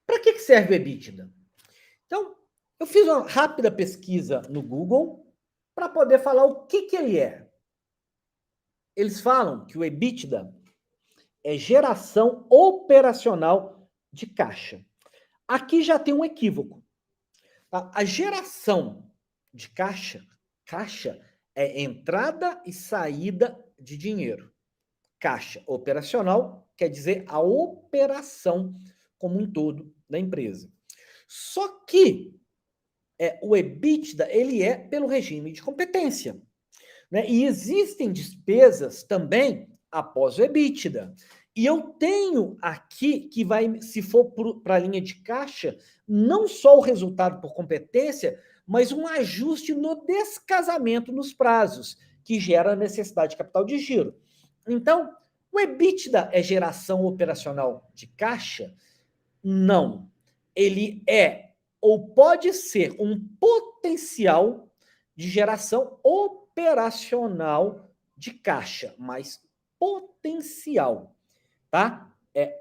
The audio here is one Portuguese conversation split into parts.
Para que serve o EBITDA? Então, eu fiz uma rápida pesquisa no Google para poder falar o que ele é. Eles falam que o EBITDA é geração operacional de caixa. Aqui já tem um equívoco. Tá? A geração de caixa é entrada e saída de dinheiro. Caixa operacional quer dizer a operação como um todo da empresa. Só que o EBITDA ele é pelo regime de competência. Né? E existem despesas também após o EBITDA. E eu tenho aqui que vai, se for para a linha de caixa, não só o resultado por competência, mas um ajuste no descasamento nos prazos, que gera a necessidade de capital de giro. Então, o EBITDA é geração operacional de caixa? Não. Ele é ou pode ser um potencial de geração operacional de caixa, mas potencial, tá?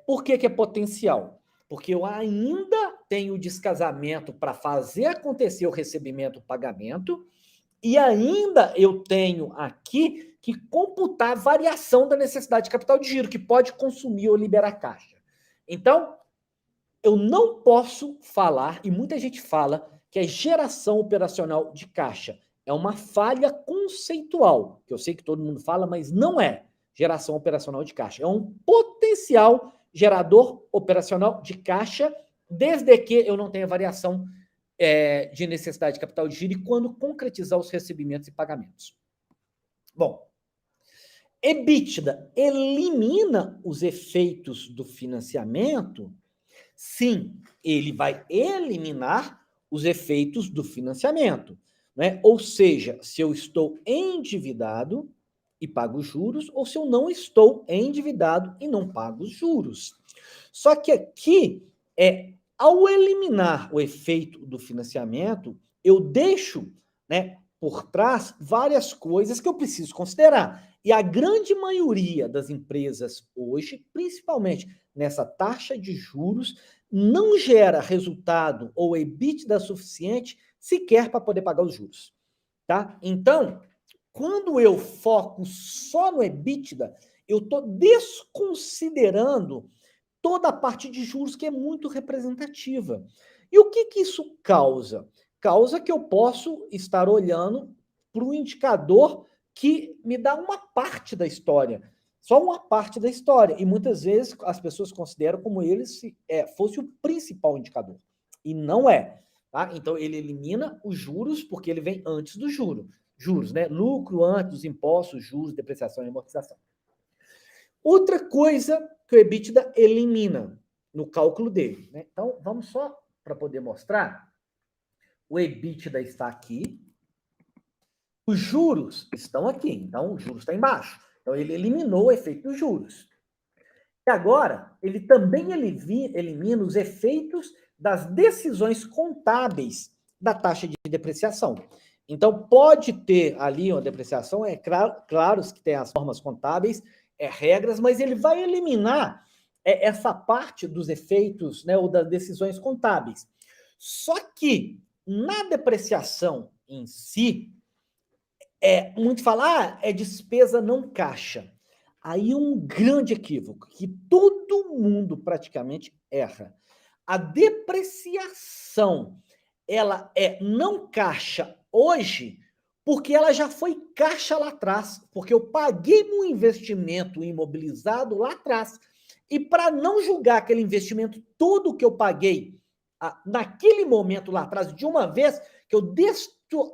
Por que é potencial? Porque eu ainda tenho descasamento para fazer acontecer o recebimento, o pagamento, e ainda eu tenho aqui que computar a variação da necessidade de capital de giro, que pode consumir ou liberar caixa. Então, eu não posso falar, e muita gente fala, que é geração operacional de caixa. É uma falha conceitual, que eu sei que todo mundo fala, mas não é geração operacional de caixa. É um potencial gerador operacional de caixa, desde que eu não tenha variação de necessidade de capital de giro e quando concretizar os recebimentos e pagamentos. Bom, EBITDA elimina os efeitos do financiamento? Sim, ele vai eliminar os efeitos do financiamento, né? Ou seja, se eu estou endividado e pago juros, ou se eu não estou endividado e não pago os juros. Só que aqui, ao eliminar o efeito do financiamento, eu deixo, né, por trás várias coisas que eu preciso considerar. E a grande maioria das empresas hoje, principalmente nessa taxa de juros, não gera resultado ou EBITDA suficiente sequer para poder pagar os juros. Tá? Então, quando eu foco só no EBITDA, eu estou desconsiderando toda a parte de juros que é muito representativa. E o que isso causa? Causa que eu posso estar olhando para o indicador que me dá uma parte da história, só uma parte da história. E muitas vezes as pessoas consideram como ele se fosse o principal indicador. E não é. Tá? Então ele elimina os juros porque ele vem antes do juro. Juros, né? Lucro antes dos impostos, juros, depreciação e amortização. Outra coisa que o EBITDA elimina no cálculo dele. Né? Então, vamos só para poder mostrar. O EBITDA está aqui. Os juros estão aqui. Então, o juros está embaixo. Então, ele eliminou o efeito dos juros. E agora, ele também elimina os efeitos das decisões contábeis da taxa de depreciação. Então, pode ter ali uma depreciação, claro que tem as normas contábeis, regras, mas ele vai eliminar essa parte dos efeitos, né, ou das decisões contábeis. Só que, na depreciação em si, muito falar, é despesa não caixa. Aí um grande equívoco, que todo mundo praticamente erra. A depreciação, ela é não caixa hoje, porque ela já foi caixa lá atrás, porque eu paguei um investimento imobilizado lá atrás. E para não julgar aquele investimento todo que eu paguei naquele momento lá atrás, de uma vez, que eu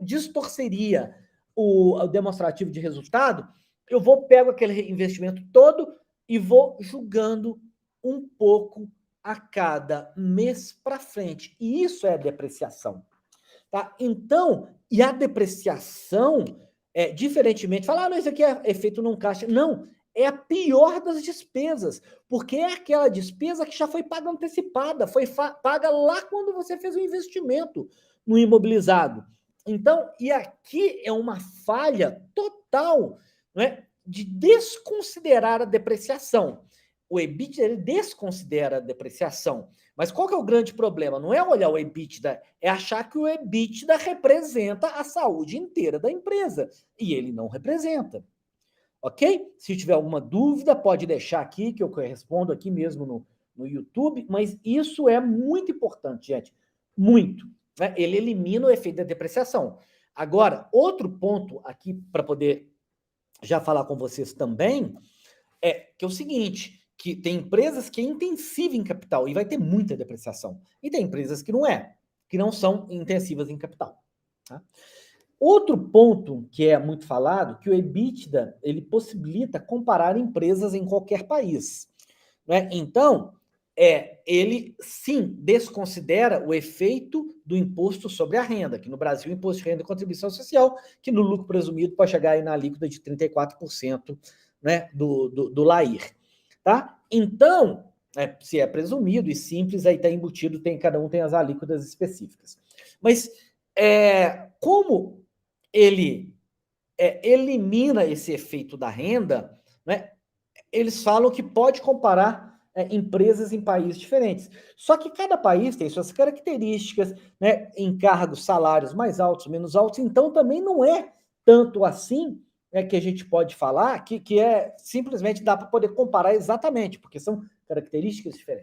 distorceria o demonstrativo de resultado, eu pego aquele investimento todo e vou julgando um pouco a cada mês para frente. E isso é a depreciação. Tá? Então, e a depreciação, diferentemente, falar, não, isso aqui é efeito não caixa. Não, é a pior das despesas, porque é aquela despesa que já foi paga antecipada, foi paga lá quando você fez o investimento no imobilizado. Então, e aqui é uma falha total, né, de desconsiderar a depreciação. o EBITDA ele desconsidera a depreciação. Mas qual que é o grande problema? Não é olhar o EBITDA, é achar que o EBITDA representa a saúde inteira da empresa. E ele não representa. Ok? Se tiver alguma dúvida, pode deixar aqui, que eu respondo aqui mesmo no YouTube, mas isso é muito importante, gente. Muito. Né? Ele elimina o efeito da depreciação. Agora, outro ponto aqui, para poder já falar com vocês também, é que é o seguinte, que tem empresas que é intensiva em capital e vai ter muita depreciação. E tem empresas que não é, que não são intensivas em capital. Tá? Outro ponto que é muito falado, que o EBITDA, ele possibilita comparar empresas em qualquer país. Né? Então, ele sim desconsidera o efeito do imposto sobre a renda, que no Brasil o imposto de renda e contribuição social, que no lucro presumido pode chegar aí na alíquota de 34%, né, do LAIR. Tá? Então, se é presumido e simples, aí está embutido, cada um tem as alíquotas específicas. Mas como ele elimina esse efeito da renda, né, eles falam que pode comparar empresas em países diferentes. Só que cada país tem suas características, né, encargos, salários mais altos, menos altos, então também não é tanto assim que a gente pode falar que simplesmente dá para poder comparar exatamente, porque são características diferentes.